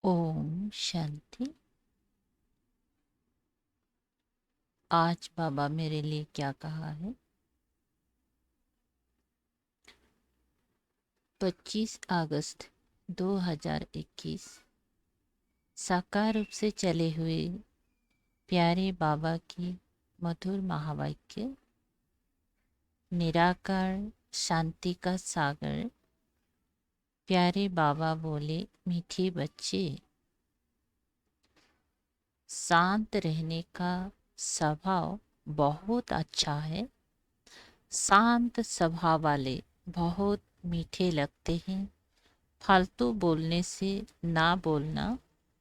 ओम शांति। आज बाबा मेरे लिए क्या कहा है। 25 अगस्त 2021 साकार रूप से चले हुए प्यारे बाबा की मधुर महावाक्य। निराकार शांति का सागर। प्यारे बाबा बोले, मीठे बच्चे, शांत रहने का स्वभाव बहुत अच्छा है। शांत स्वभाव वाले बहुत मीठे लगते हैं। फालतू बोलने से ना बोलना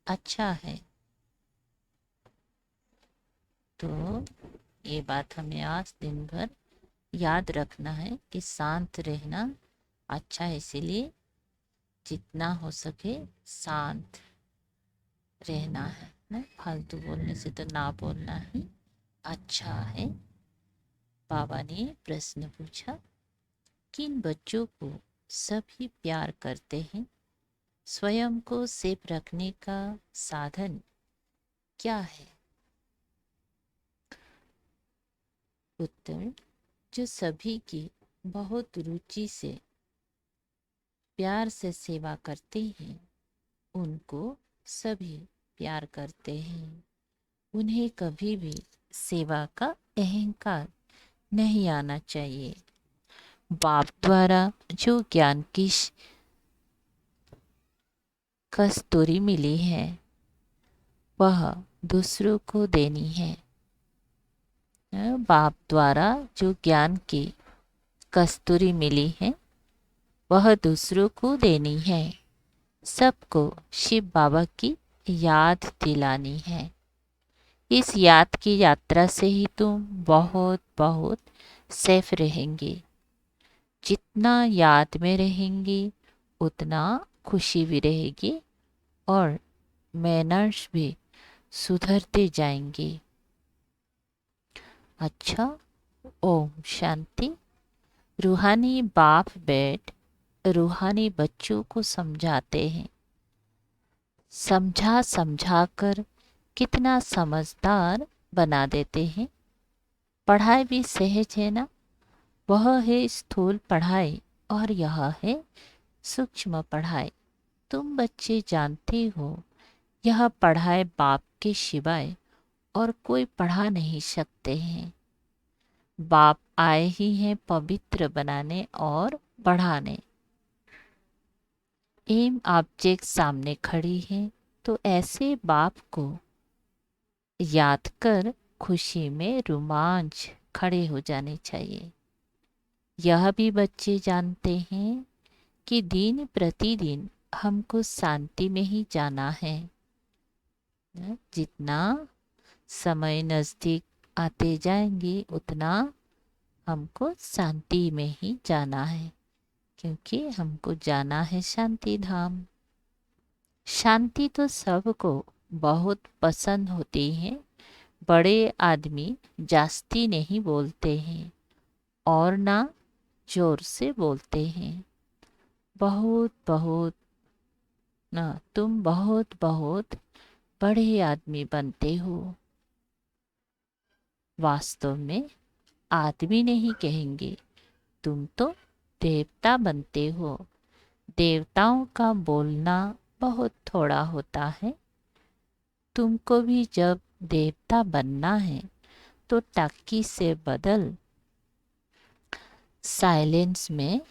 अच्छा है। तो ये बात हमें आज दिन भर याद रखना है कि शांत रहना अच्छा है। इसीलिए जितना हो सके शांत रहना है ना। फालतू बोलने से तो ना बोलना ही अच्छा है। बाबा ने प्रश्न पूछा, किन बच्चों को सभी प्यार करते हैं? स्वयं को सेफ रखने का साधन क्या है? उत्तर, जो सभी की बहुत रुचि से प्यार से सेवा करते हैं, उनको सभी प्यार करते हैं। उन्हें कभी भी सेवा का अहंकार नहीं आना चाहिए। बाप द्वारा जो ज्ञान की कस्तूरी मिली है, वह दूसरों को देनी है। बाप द्वारा जो ज्ञान की कस्तूरी मिली है, वह दूसरों को देनी है। सबको शिव बाबा की याद दिलानी है। इस याद की यात्रा से ही तुम बहुत बहुत सेफ रहेंगे। जितना याद में रहेंगे उतना खुशी भी रहेगी और मैनर्स भी सुधरते जाएंगे। अच्छा, ओम शांति। रूहानी बाप बेट रूहानी बच्चों को समझाते हैं। समझा समझा कर कितना समझदार बना देते हैं। पढ़ाई भी सहज है ना। वह है स्थूल पढ़ाई और यह है सूक्ष्म पढ़ाई। तुम बच्चे जानते हो, यह पढ़ाई बाप के सिवाय और कोई पढ़ा नहीं सकते हैं। बाप आए ही हैं पवित्र बनाने और बढ़ाने। एम ऑब्जेक्ट सामने खड़ी है, तो ऐसे बाप को याद कर खुशी में रोमांच खड़े हो जाने चाहिए। यह भी बच्चे जानते हैं कि दिन प्रतिदिन हमको शांति में ही जाना है। जितना समय नज़दीक आते जाएंगे उतना हमको शांति में ही जाना है, क्योंकि हमको जाना है शांति धाम। शांति तो सबको बहुत पसंद होती है। बड़े आदमी जास्ती नहीं बोलते हैं और ना जोर से बोलते हैं। बहुत बहुत ना, तुम बहुत बहुत बड़े आदमी बनते हो। वास्तव में आदमी नहीं कहेंगे, तुम तो देवता बनते हो। देवताओं का बोलना बहुत थोड़ा होता है। तुमको भी जब देवता बनना है तो टक्की से बदल साइलेंस में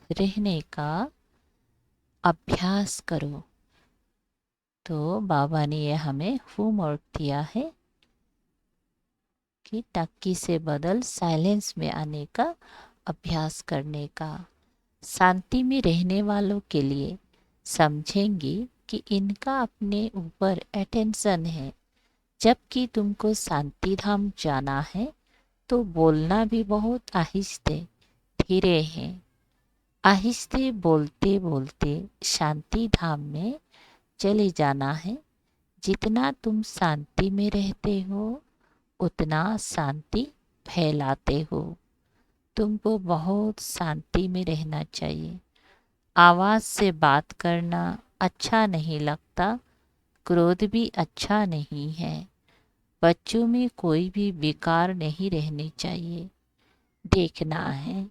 रहने का अभ्यास करो। तो बाबा ने ये हमें होमवर्क दिया है कि टक्की से बदल साइलेंस में आने का अभ्यास करने का। शांति में रहने वालों के लिए समझेंगे कि इनका अपने ऊपर अटेंशन है, जबकि तुमको शांति धाम जाना है तो बोलना भी बहुत आहिस्ते धीरे है। आहिस्ते बोलते बोलते शांति धाम में चले जाना है। जितना तुम शांति में रहते हो उतना शांति फैलाते हो। तुमको बहुत शांति में रहना चाहिए। आवाज़ से बात करना अच्छा नहीं लगता क्रोध भी अच्छा नहीं है। बच्चों में कोई भी विकार नहीं रहने चाहिए। देखना है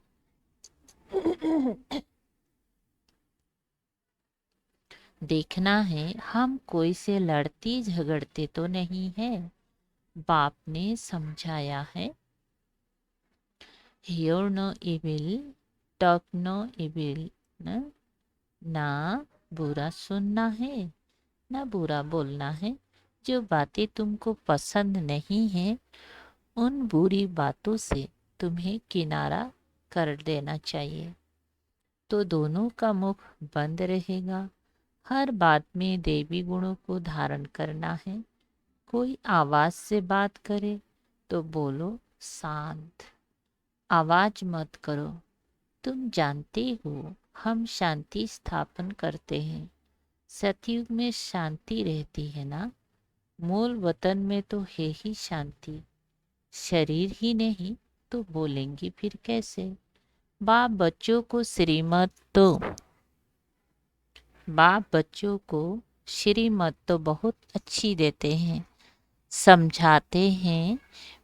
देखना है हम कोई से लड़ते झगड़ते तो नहीं है। बाप ने समझाया है, hear no evil, talk no evil, ना ना बुरा सुनना है, ना बुरा बोलना है। जो बातें तुमको पसंद नहीं है, उन बुरी बातों से तुम्हें किनारा कर देना चाहिए, तो दोनों का मुख बंद रहेगा। हर बात में देवी गुणों को धारण करना है। कोई आवाज से बात करे तो बोलो शांत, आवाज मत करो। तुम जानते हो हम शांति स्थापन करते हैं। सतयुग में शांति रहती है ना। मूल वतन में तो है ही शांति। शरीर ही नहीं तो बोलेंगी फिर कैसे। बाप बच्चों को श्रीमत तो बहुत अच्छी देते हैं। समझाते हैं,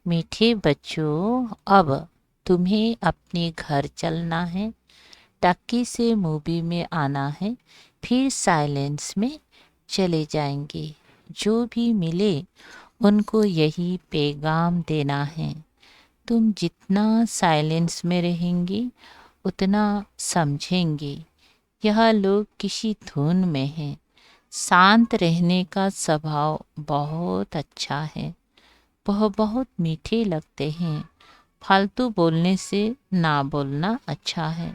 मीठे बच्चों अब तुम्हें अपने घर चलना है, टक्की से मूवी में आना है, फिर साइलेंस में चले जाएंगे। जो भी मिले उनको यही पैगाम देना है। तुम जितना साइलेंस में रहेंगी उतना समझेंगे। यह लोग किसी धुन में हैं। शांत रहने का स्वभाव बहुत अच्छा है। वह बहुत मीठे लगते हैं। फालतू बोलने से ना बोलना अच्छा है।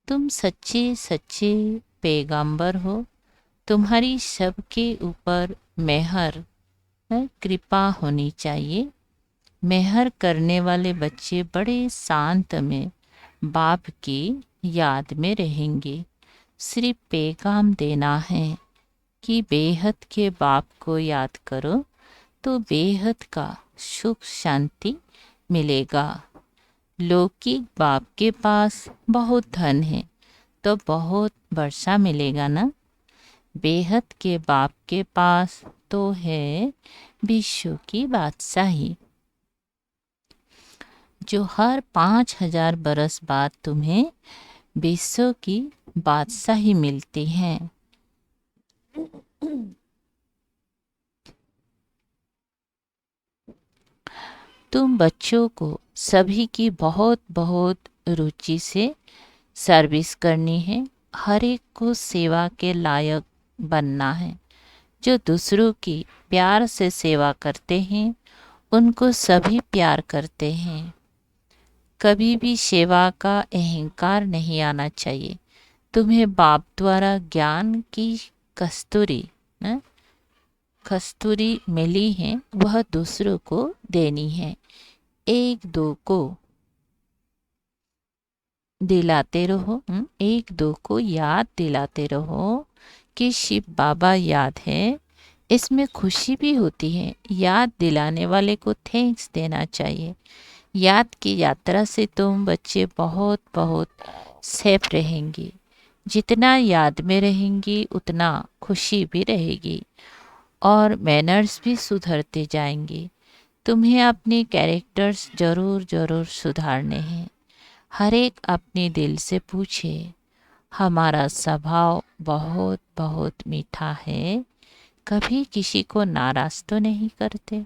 तुम सच्चे सच्चे पैगंबर हो। तुम्हारी सबके ऊपर मेहर कृपा होनी चाहिए। मेहर करने वाले बच्चे बड़े शांत में बाप की याद में रहेंगे। सिर्फ पैगाम देना है कि बेहद के बाप को याद करो तो बेहद का सुख शांति मिलेगा। लौकिक बाप के पास बहुत धन है तो बहुत वर्षा मिलेगा ना। बेहद के बाप के पास तो है विश्व की बादशाही, जो हर 5000 बरस बाद तुम्हें विश्व की बादशाही मिलती है। तुम बच्चों को सभी की बहुत बहुत रुचि से सर्विस करनी है। हर एक को सेवा के लायक बनना है। जो दूसरों की प्यार से सेवा करते हैं उनको सभी प्यार करते हैं। कभी भी सेवा का अहंकार नहीं आना चाहिए। तुम्हें बाप द्वारा ज्ञान की कस्तूरी न? कस्तूरी मिली है, वह दूसरों को देनी है। एक दो को दिलाते रहो, एक दो को याद दिलाते रहो कि शिव बाबा याद है। इसमें खुशी भी होती है। याद दिलाने वाले को थैंक्स देना चाहिए। याद की यात्रा से तुम बच्चे बहुत बहुत सेफ रहेंगी। जितना याद में रहेंगी उतना खुशी भी रहेगी और मैनर्स भी सुधरते जाएंगे। तुम्हें अपने कैरेक्टर्स जरूर जरूर सुधारने हैं। हर एक अपने दिल से पूछे, हमारा स्वभाव बहुत बहुत मीठा है, कभी किसी को नाराज तो नहीं करते।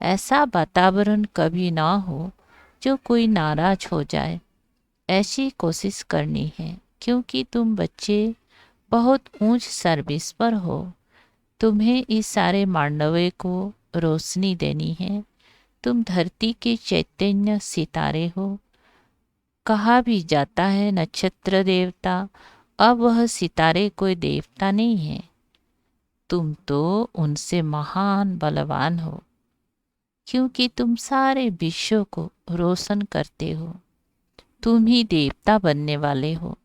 ऐसा वातावरण कभी ना हो जो कोई नाराज हो जाए। ऐसी कोशिश करनी है क्योंकि तुम बच्चे बहुत ऊंच सर्विस पर हो। तुम्हें इस सारे मांडवे को रोशनी देनी है। तुम धरती के चैतन्य सितारे हो। कहा भी जाता है नक्षत्र देवता, अब वह सितारे कोई देवता नहीं है। तुम तो उनसे महान बलवान हो क्योंकि तुम सारे विश्व को रोशन करते हो। तुम ही देवता बनने वाले हो।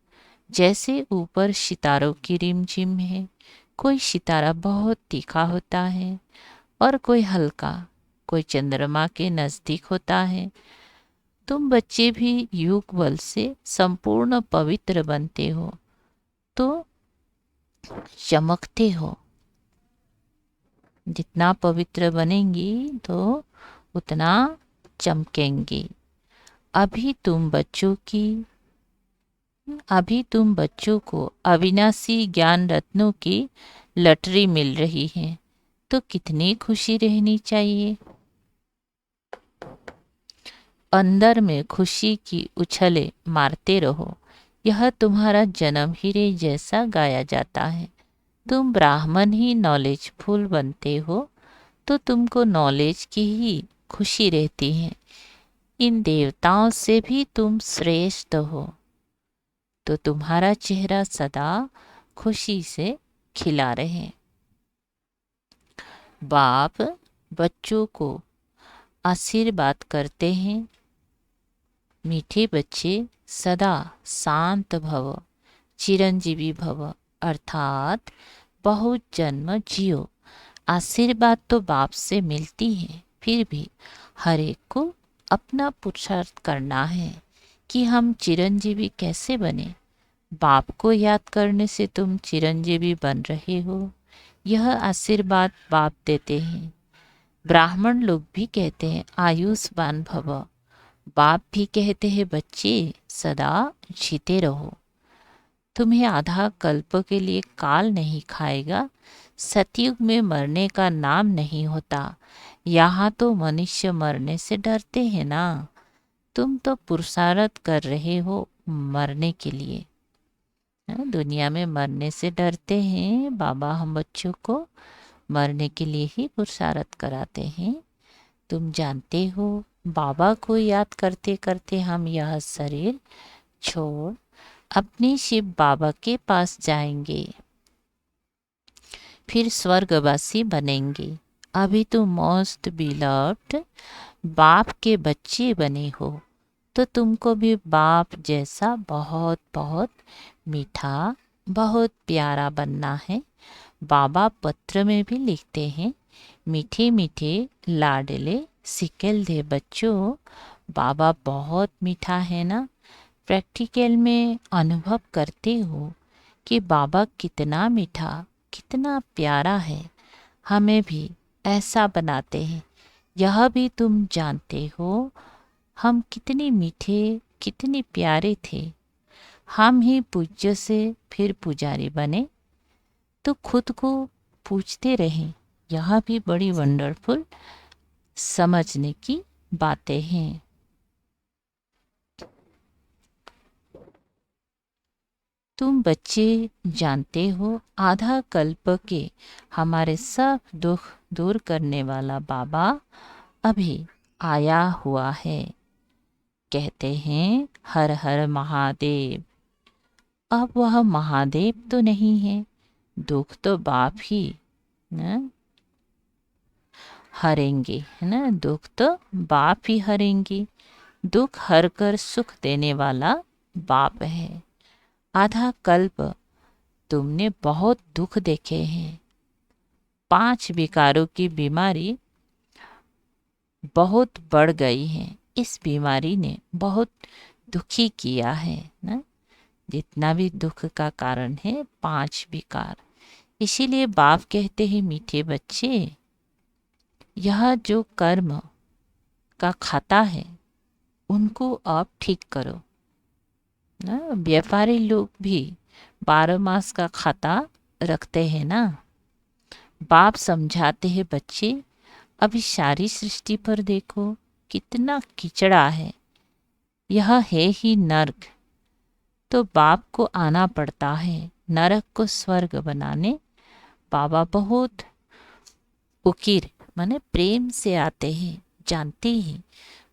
जैसे ऊपर सितारों की रिमझिम है, कोई सितारा बहुत तीखा होता है और कोई हल्का, कोई चंद्रमा के नजदीक होता है। तुम बच्चे भी युग बल से संपूर्ण पवित्र बनते हो तो चमकते हो। जितना पवित्र बनेंगी तो उतना चमकेंगी। अभी तुम बच्चों की अभी तुम बच्चों को अविनाशी ज्ञान रत्नों की लटरी मिल रही है, तो कितनी खुशी रहनी चाहिए। अंदर में खुशी की उछले मारते रहो। यह तुम्हारा जन्म हीरे जैसा गाया जाता है। तुम ब्राह्मण ही नॉलेजफुल बनते हो तो तुमको नॉलेज की ही खुशी रहती है। इन देवताओं से भी तुम श्रेष्ठ हो तो तुम्हारा चेहरा सदा खुशी से खिला रहे। बाप बच्चों को आशीर्वाद करते हैं। मीठे बच्चे सदा शांत भव, चिरंजीवी भव, अर्थात बहुत जन्म जियो। आशीर्वाद तो बाप से मिलती है, फिर भी हर एक को अपना पुरुषार्थ करना है कि हम चिरंजीवी कैसे बने। बाप को याद करने से तुम चिरंजीवी बन रहे हो, यह आशीर्वाद बाप देते हैं। ब्राह्मण लोग भी कहते हैं आयुष्मान भव, बाप भी कहते हैं बच्चे सदा जीते रहो। तुम्हें आधा कल्प के लिए काल नहीं खाएगा। सतयुग में मरने का नाम नहीं होता। यहाँ तो मनुष्य मरने से डरते हैं ना। तुम तो पुरुषार्थ कर रहे हो मरने के लिए। दुनिया में मरने से डरते हैं। बाबा हम बच्चों को मरने के लिए ही पुरुषार्थ कराते हैं। तुम जानते हो बाबा को याद करते करते हम यह शरीर छोड़ अपने शिव बाबा के पास जाएंगे, फिर स्वर्गवासी बनेंगे। अभी तुम मोस्ट बिलव्ड बाप के बच्चे बने हो तो तुमको भी बाप जैसा बहुत बहुत मीठा, बहुत प्यारा बनना है। बाबा पत्र में भी लिखते हैं, मीठे मीठे लाडले सिकल दे बच्चों, बाबा बहुत मीठा है ना। प्रैक्टिकल में अनुभव करते हो कि बाबा कितना मीठा, कितना प्यारा है। हमें भी ऐसा बनाते हैं। यह भी तुम जानते हो हम कितने मीठे, कितने प्यारे थे। हम ही पूज्य से फिर पुजारी बने तो खुद को पूछते रहें। यह भी बड़ी वंडरफुल समझने की बातें हैं। तुम बच्चे जानते हो आधा कल्प के हमारे सब दुख दूर करने वाला बाबा अभी आया हुआ है। कहते हैं हर हर महादेव। अब वह महादेव तो नहीं है, दुख तो बाप ही न हरेंगे, है ना। दुख तो बाप ही हरेंगे। दुख हर कर सुख देने वाला बाप है। आधा कल्प तुमने बहुत दुख देखे हैं। 5 विकारों की बीमारी बहुत बढ़ गई है। इस बीमारी ने बहुत दुखी किया है ना। जितना भी दुख का कारण है 5 विकार। इसीलिए बाप कहते हैं मीठे बच्चे, यह जो कर्म का खाता है उनको आप ठीक करो ना। व्यापारी लोग भी 12 मास का खाता रखते हैं ना। बाप समझाते हैं बच्चे अभी सारी सृष्टि पर देखो कितना कीचड़ा है, यह है ही नर्क। तो बाप को आना पड़ता है नरक को स्वर्ग बनाने। बाबा बहुत उकिर माने प्रेम से आते हैं। जानते हैं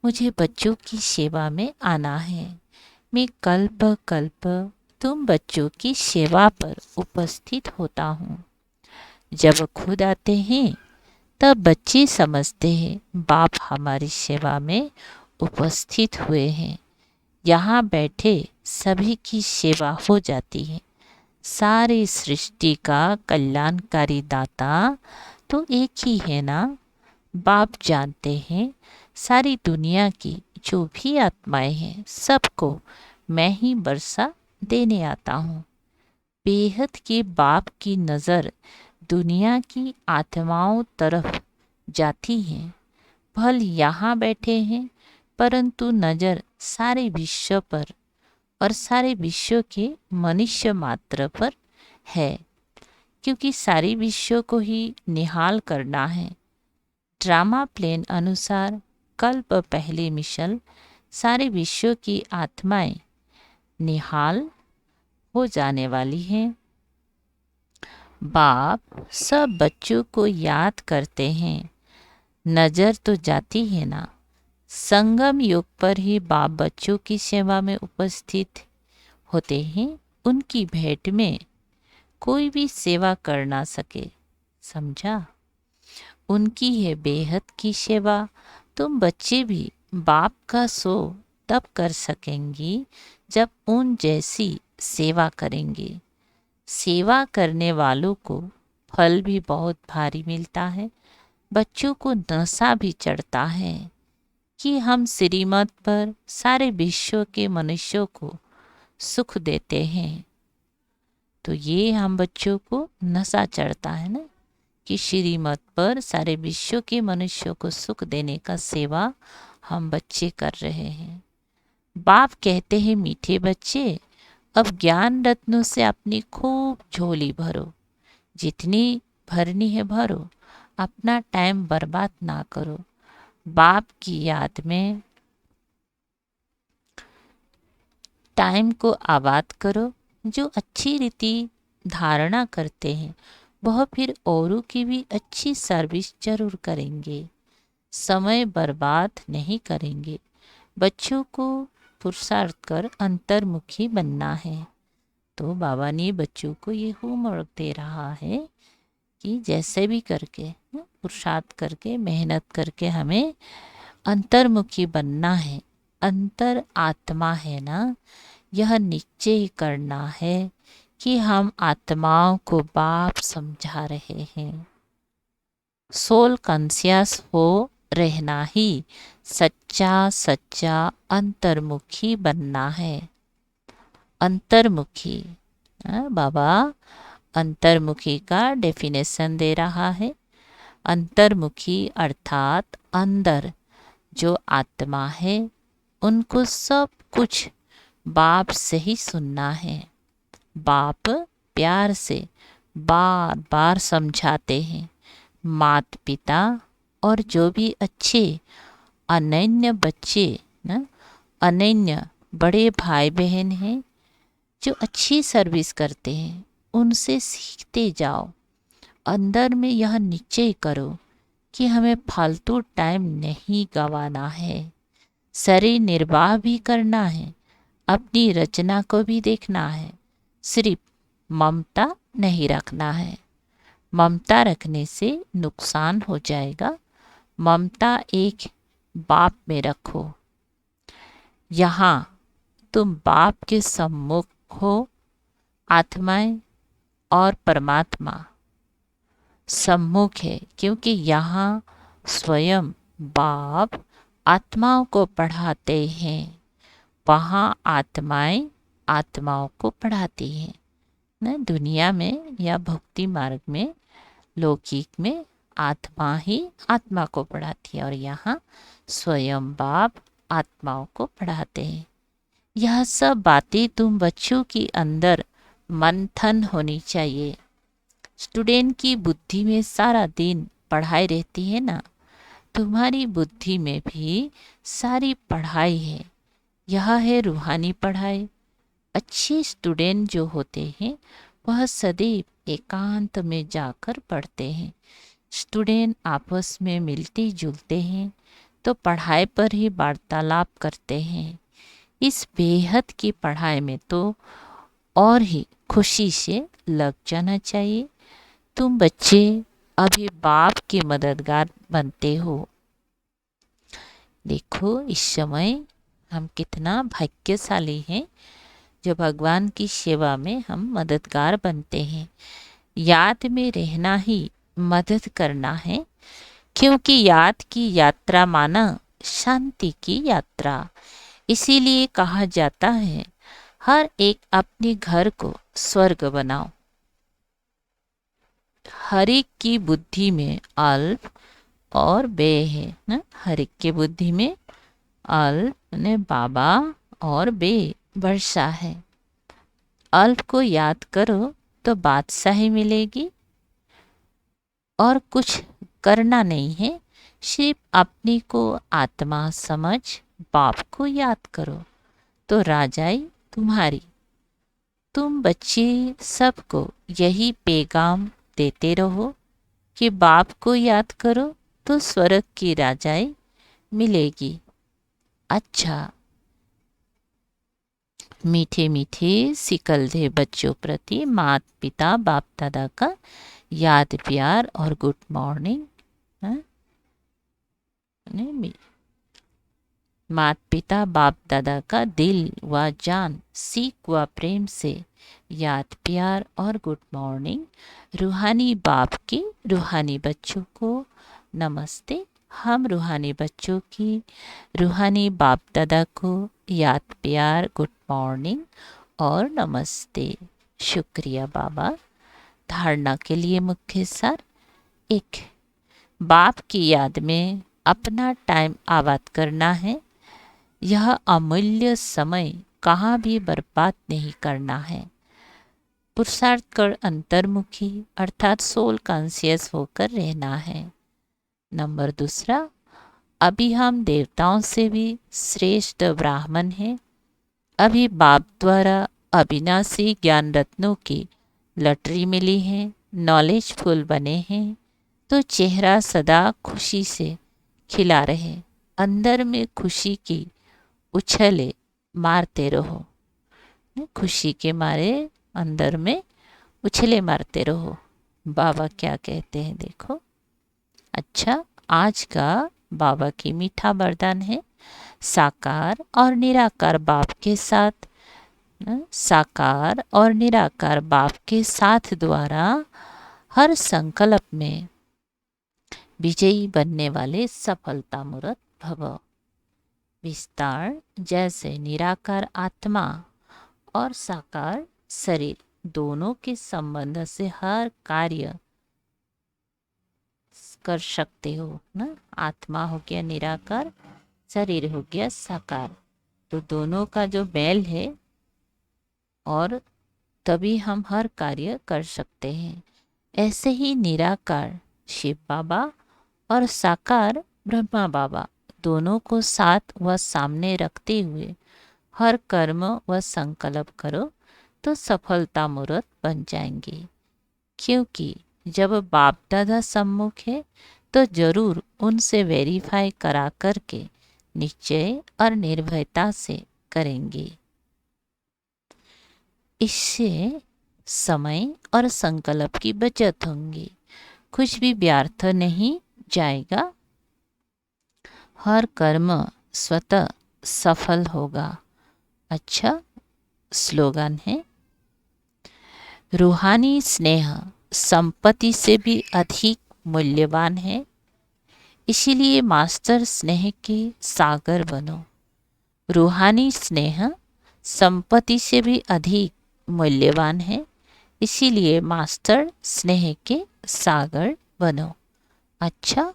मुझे बच्चों की सेवा में आना है। मैं कल्प कल्प तुम बच्चों की सेवा पर उपस्थित होता हूँ। जब खुद आते हैं तब बच्चे समझते हैं बाप हमारी सेवा में उपस्थित हुए हैं। यहाँ बैठे सभी की सेवा हो जाती है। सारी सृष्टि का कल्याणकारी दाता तो एक ही है ना। बाप जानते हैं सारी दुनिया की जो भी आत्माएं हैं सबको मैं ही वर्षा देने आता हूँ। बेहद के बाप की नज़र दुनिया की आत्माओं तरफ जाती हैं। फल यहाँ बैठे हैं, परंतु नज़र सारे विश्व पर और सारे विश्व के मनुष्य मात्र पर है, क्योंकि सारे विश्व को ही निहाल करना है। ड्रामा प्लेन अनुसार कल्प पहले मिशन सारे विश्व की आत्माएं निहाल हो जाने वाली हैं। बाप सब बच्चों को याद करते हैं। नज़र तो जाती है ना। संगम युग पर ही बाप बच्चों की सेवा में उपस्थित होते हैं। उनकी भेंट में कोई भी सेवा कर ना सके, समझा। उनकी है बेहद की सेवा। तुम बच्चे भी बाप का सो तब कर सकेंगी जब उन जैसी सेवा करेंगे। सेवा करने वालों को फल भी बहुत भारी मिलता है। बच्चों को नशा भी चढ़ता है कि हम श्रीमत पर सारे विश्व के मनुष्यों को सुख देते हैं। तो ये हम बच्चों को नशा चढ़ता है ना कि श्रीमत पर सारे विश्व के मनुष्यों को सुख देने का सेवा हम बच्चे कर रहे हैं। बाप कहते हैं, मीठे बच्चे, अब ज्ञान रत्नों से अपनी खूब झोली भरो। जितनी भरनी है भरो, अपना टाइम बर्बाद ना करो। बाप की याद में टाइम को आबाद करो। जो अच्छी रीति धारणा करते हैं वह फिर औरों की भी अच्छी सर्विस जरूर करेंगे। समय बर्बाद नहीं करेंगे। बच्चों को पुरुषार्थ कर अंतर्मुखी बनना है। तो बाबा ने बच्चों को ये होमवर्क दे रहा है कि जैसे भी करके पुरुषार्थ करके मेहनत करके हमें अंतर्मुखी बनना है। अंतर आत्मा है ना, यह निश्चय करना है कि हम आत्माओं को बाप समझा रहे हैं। सोल कॉन्शियस हो रहना ही सच्चा अंतर्मुखी बनना है। अंतर्मुखी, बाबा अंतर्मुखी का डेफिनेशन दे रहा है। अंतर्मुखी अर्थात अंदर जो आत्मा है उनको सब कुछ बाप से ही सुनना है। बाप प्यार से बार बार समझाते हैं। माता पिता और जो भी अच्छे अनन्य बच्चे ना, अनन्य बड़े भाई बहन हैं जो अच्छी सर्विस करते हैं, उनसे सीखते जाओ। अंदर में यह निश्चय करो कि हमें फालतू टाइम नहीं गंवाना है। शरीर निर्वाह भी करना है, अपनी रचना को भी देखना है। सिर्फ ममता नहीं रखना है। ममता रखने से नुकसान हो जाएगा। ममता एक बाप में रखो। यहाँ तुम बाप के सम्मुख हो। आत्माएं और परमात्मा सम्मुख है, क्योंकि यहाँ स्वयं बाप आत्माओं को पढ़ाते हैं। वहाँ आत्माएं आत्माओं को पढ़ाती हैं न। दुनिया में या भक्ति मार्ग में, लौकिक में आत्मा ही आत्मा को पढ़ाती है और यहाँ स्वयं बाप आत्माओं को पढ़ाते हैं। यह सब बातें तुम बच्चों के अंदर मंथन होनी चाहिए। स्टूडेंट की बुद्धि में सारा दिन पढ़ाई रहती है ना, तुम्हारी बुद्धि में भी सारी पढ़ाई है। यह है रूहानी पढ़ाई। अच्छे स्टूडेंट जो होते हैं वह सदैव एकांत में जाकर पढ़ते हैं। स्टूडेंट आपस में मिलते जुलते हैं तो पढ़ाई पर ही वार्तालाप करते हैं। इस बेहद की पढ़ाई में तो और ही खुशी से लग जाना चाहिए। तुम बच्चे अभी बाप के मददगार बनते हो। देखो इस समय हम कितना भाग्यशाली हैं जो भगवान की सेवा में हम मददगार बनते हैं। याद में रहना ही मदद करना है, क्योंकि याद की यात्रा माना शांति की यात्रा। इसीलिए कहा जाता है हर एक अपने घर को स्वर्ग बनाओ। हर एक की बुद्धि में अल्प और बे है ना। हर एक की बुद्धि में अल्प ने बाबा और बे वर्षा है। अल्प को याद करो तो बादशाही मिलेगी और कुछ करना नहीं है, सिर्फ अपनी को आत्मा समझ बाप को याद करो तो राजाई तुम्हारी। तुम बच्चे सबको यही पैगाम देते रहो कि बाप को याद करो तो स्वर्ग की राजाई मिलेगी। अच्छा, मीठे मीठे सिकलधे बच्चों प्रति माता पिता बाप दादा का याद प्यार और गुड मॉर्निंग। माता पिता बाप दादा का दिल व जान सीख व प्रेम से याद प्यार और गुड मॉर्निंग। रूहानी बाप के रूहानी बच्चों को नमस्ते। हम रूहानी बच्चों की रूहानी बाप दादा को याद प्यार गुड मॉर्निंग और नमस्ते। शुक्रिया बाबा। धारणा के लिए मुख्य सार। 1, बाप की याद में अपना टाइम आबाद करना है। यह अमूल्य समय कहाँ भी बर्बाद नहीं करना है। पुरुषार्थ कर अंतर्मुखी अर्थात सोल कॉन्शियस होकर रहना है। नंबर 2, अभी हम देवताओं से भी श्रेष्ठ ब्राह्मण हैं। अभी बाप द्वारा अविनाशी ज्ञान रत्नों की लॉटरी मिली है, नॉलेजफुल बने हैं तो चेहरा सदा खुशी से खिला रहे। अंदर में खुशी की उछले मारते रहो। खुशी के मारे अंदर में उछले मारते रहो। बाबा क्या कहते हैं देखो। अच्छा, आज का बाबा की मीठा वरदान है साकार और निराकार बाप के साथ। साकार और निराकार बाप के साथ द्वारा हर संकल्प में विजयी बनने वाले सफलता मूर्त भव। विस्तार। जैसे निराकार आत्मा और साकार शरीर दोनों के संबंध से हर कार्य कर सकते हो ना। आत्मा हो गया निराकार, शरीर हो गया साकार, तो दोनों का जो मेल है और तभी हम हर कार्य कर सकते हैं। ऐसे ही निराकार शिव बाबा और साकार ब्रह्मा बाबा दोनों को साथ व सामने रखते हुए हर कर्म व संकल्प करो तो सफलता मूर्त बन जाएंगे। क्योंकि जब बाप दादा सम्मुख है तो जरूर उनसे वेरीफाई करा करके निश्चय और निर्भयता से करेंगे। इससे समय और संकल्प की बचत होंगी, कुछ भी व्यर्थ नहीं जाएगा, हर कर्म स्वतः सफल होगा। अच्छा, स्लोगन है रूहानी स्नेह संपत्ति से भी अधिक मूल्यवान है, इसीलिए मास्टर स्नेह के सागर बनो। रूहानी स्नेह संपत्ति से भी अधिक मूल्यवान है, इसीलिए मास्टर स्नेह के सागर बनो। अच्छा,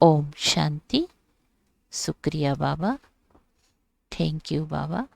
ओम शांति। शुक्रिया बाबा। Thank you Baba.